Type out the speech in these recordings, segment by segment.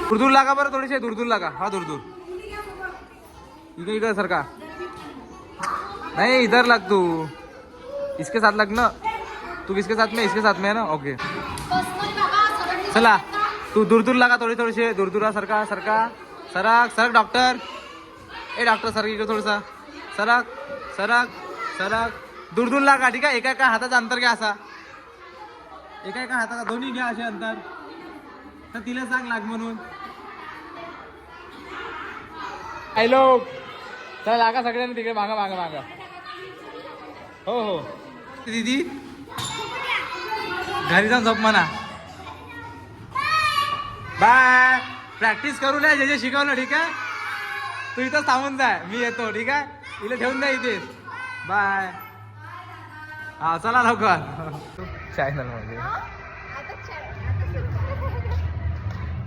दूर दूर लागा बरं, थोडेसे दूर दूर लागा. हा दूर दूर इकडे इकडे सरका. नहीं इधर लग तू, इसके साथ लग ना. तू किसके साथ में, इसके साथ में है ना. ओके चला. तू दूर दूर लागा, थोडे थोडेसे दूर दूर. सरका सरका सरक सरक. डॉक्टर ए डॉक्टर सरक इकडे थोडसा. सरक सरक सरक. दूर दूर लागा. ठीक आहे. एका एका हाताचा अंतर घ्या असा. एका एका हाताचा दोन्ही घ्या असे अंतर. तर तिला सांग लाग म्हणून. हॅलो चला लागा सगळ्यांनी तिकडे मागा मागा मागा. हो हो दीदी घरी जाऊन झोप म्हणा. बाय. प्रॅक्टिस करू नये जे जे शिकवलं. ठीक आहे. तू इथं थांबून जाय, मी येतो. ठीक आहे. इथे ठेवून द्या इथे. बाय. हा चला लवकर चॅनल मध्ये.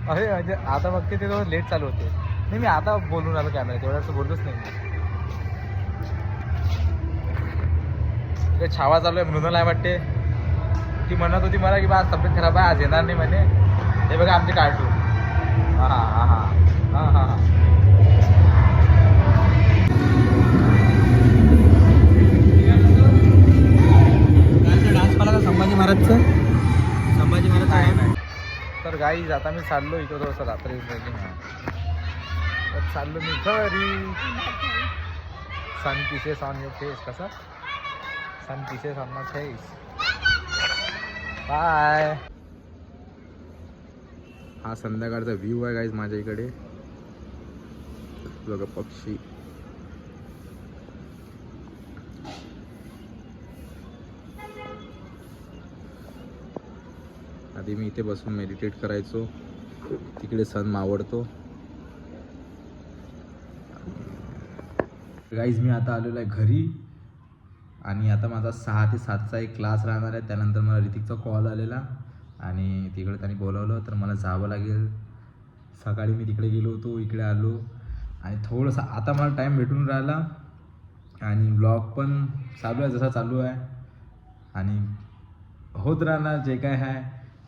अरे म्हणजे आता बघते ते लेट चालू होते. नाही मी आता बोलून आलो कॅमेरा, तेवढं बोललोच नाही मी. ते छावा चालू आहे. मृणाल आहे वाटते. ती म्हणत होती मला की बा आज तब्येत खराब आहे, आज येणार नाही म्हणे. हे बघा आमचे कार्टून. हां हां हां हां हां हां. डान्स पाला का संभाजी महाराजचं. संभाजी महाराज आहे ना. तर गाईज आता मी चाललो इकडं थोडंसं रात्री चाललो मी घरी. Sun pieces on your face. कसा sun pieces on my face. Bye. हा संध्याकाळचा व्ह्यू आहे गाईज माझ्या इकडे. बघा पक्षी. आधी मी इथे बसून मेडिटेट करायचो. तिकडे सन मावळतो. गाईज मी आता आलेलो आहे घरी. आणि आता माझा 6 ते 7चा एक क्लास राहणार आहे. त्यानंतर मला ऋतिकचा कॉल आलेला आणि तिकडे त्यांनी बोलवलं तर मला जावं लागेल. सकाळी मी तिकडे गेलो होतो, इकडे आलो आणि थोडंसं आता मला टाईम भेटून राहिला. आणि ब्लॉग पण चालू आहे जसा चालू आहे आणि होत राहणार जे काय आहे.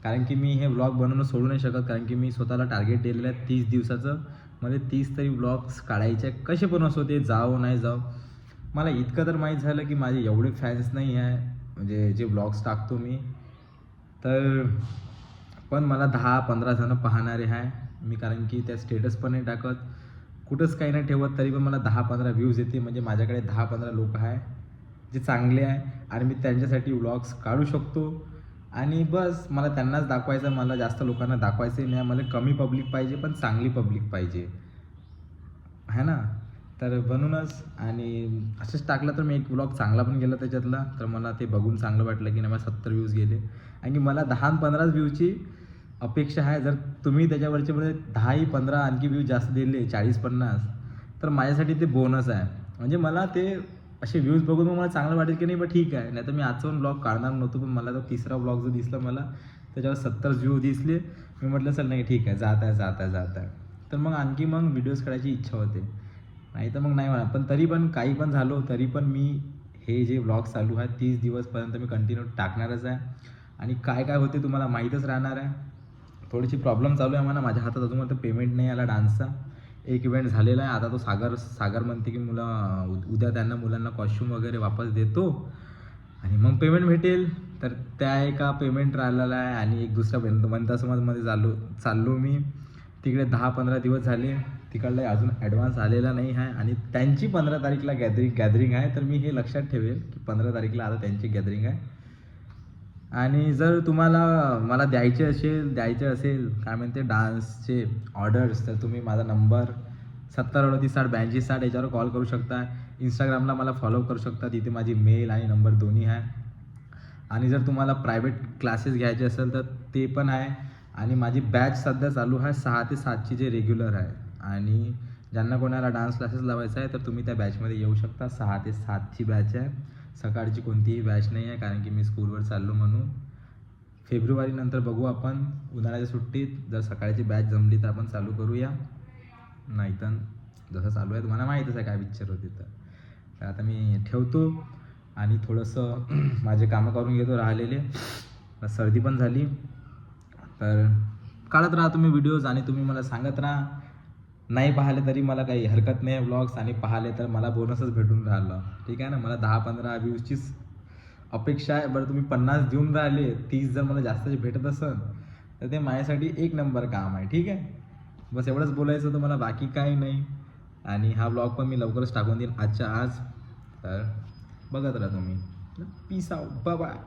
कारण की मी हे ब्लॉग बनवणं सोडू नाही शकत. कारण की मी स्वतःला टार्गेट दिलेलं आहे 30 दिवसाचं. मला 30 तरी ब्लॉग्स काढायचे. कसे पण असो ते, जावं नाही जावं. मला इतकं तर माहीत झालं की माझे एवढे फॅन्स नाही आहे म्हणजे जे ब्लॉग्स टाकतो मी. तर पण मला 10-15 जणं पाहणारे आहे मी. कारण की त्या स्टेटस पण नाही टाकत, कुठंच काही नाही ठेवत. तरी पण मला 10-15 व्ह्यूज येते. म्हणजे माझ्याकडे 10-15 लोक आहे जे चांगले आहे आणि मी त्यांच्यासाठी व्लॉग्स काढू शकतो. आणि बस मला त्यांनाच दाखवायचं. मला जास्त लोकांना दाखवायचं नाही. मला कमी पब्लिक पाहिजे पण चांगली पब्लिक पाहिजे है ना. तर बनूनच आणि असंच टाकलं तर मी एक व्लॉग चांगला पण गेला त्याच्यातला. तर मला ते बघून चांगलं वाटलं की नाही मला 70 व्ह्यूज गेले. आणि मला 10-15 व्ह्यूची अपेक्षा आहे. जर तुम्ही त्याच्यावरचे मध्ये 10-15 आणखी व्ह्यूज जास्त दिले 40-50 तर माझ्यासाठी ते बोनस आहे. म्हणजे मला ते असे व्ह्यूज बघून मग मला चांगलं वाटेल की नाही बा ठीक आहे. नाही तर मी आजचा पण ब्लॉग काढणार नव्हतो. पण मला तो तिसरा ब्लॉग जो दिसला मला त्याच्यावर 70 व्ह्यू दिसले. मी म्हटलं चल नाही ठीक आहे, जात आहे. तर मग आणखी मग व्हिडिओज काढायची इच्छा होते. नाही तर मग नाही म्हणा. पण तरी पण काही पण झालो तरी पण मी हे जे ब्लॉग चालू आहे 30 दिवसपर्यंत मी कंटिन्यू टाकणारच आहे. आणि काय काय होते तुम्हाला माहीतच राहणार आहे. थोडीशी प्रॉब्लेम चालू आहे म्हणा. माझ्या हातात अजून तर पेमेंट नाही आला डान्सचा. एक इव्हेंट झालेला आहे. आता तो सागर म्हणते की उद्या त्यांना मुलांना कॉस्ट्यूम वगैरे वापस देतो आणि मग पेमेंट भेटेल. तर त्या एका पेमेंट राहिलेला आहे. आणि एक दुसऱ्या वनिता समाजमध्ये चाललो मी. तिकडे 10-15 दिवस झाले. तिकडला अजून ॲडव्हान्स आलेला नाही आहे. आणि त्यांची 15 तारीखला गॅदरिंग आहे. तर मी हे लक्षात ठेवेल की 15 तारीखला आता त्यांची गॅदरिंग आहे. आणि जर तुम्हाला मला द्यायचे असेल काय म्हणते डान्सचे ऑर्डर्स तर तुम्ही माझा नंबर 70-38-60-82-60 याच्यावर कॉल करू शकता. इंस्टाग्रामला मला फॉलो करू शकता. तिथे माझी मेल आणि नंबर दोन्ही आहे. आणि जर तुम्हाला प्रायव्हेट क्लासेस घ्यायचे असेल तर ते पण आहे. आणि माझी बॅच सध्या चालू आहे 6 ते 7ची जे रेग्युलर आहे. आणि ज्यांना कोणाला डान्स क्लासेस लावायचा आहे तर तुम्ही त्या बॅचमध्ये येऊ शकता. 6 ते 7ची बॅच आहे. सकाळची कोणतीही बॅच नाही आहे कारण की मी स्कूलवर चाललो म्हणून. फेब्रुवारीनंतर बघू आपण उन्हाळ्याच्या सुट्टीत. जर सकाळची बॅच जमली तर आपण चालू करूया. नाही तर जसं चालू आहे तुम्हाला माहीतच आहे काय पिक्चर होते. तर आता मी ठेवतो आणि थोडंसं माझे कामं करून घेतो राहिलेले. सर्दी पण झाली तर काढत राहा तुम्ही व्हिडिओज आणि तुम्ही मला सांगत राहा. नाही पाहिले तरी मला काही हरकत नाही व्लॉग्स, आणि पाहिले तर मला बोनसच भेटून राहिलं. ठीक आहे ना. मला 10-15 व्ह्यूजचीच अपेक्षा आहे. बरं तुम्ही 50 देऊन राहिले, 30 जर मला जास्त भेटत असेल तर ते माझ्यासाठी एक नंबर काम आहे. ठीक आहे. बस एवढंच बोलायचं होतं मला, बाकी काही नाही. आणि हा व्लॉग पण मी लवकरच टाकून देईन आजच्या आज. तर बघत राहा तुम्ही. Peace out, bye bye.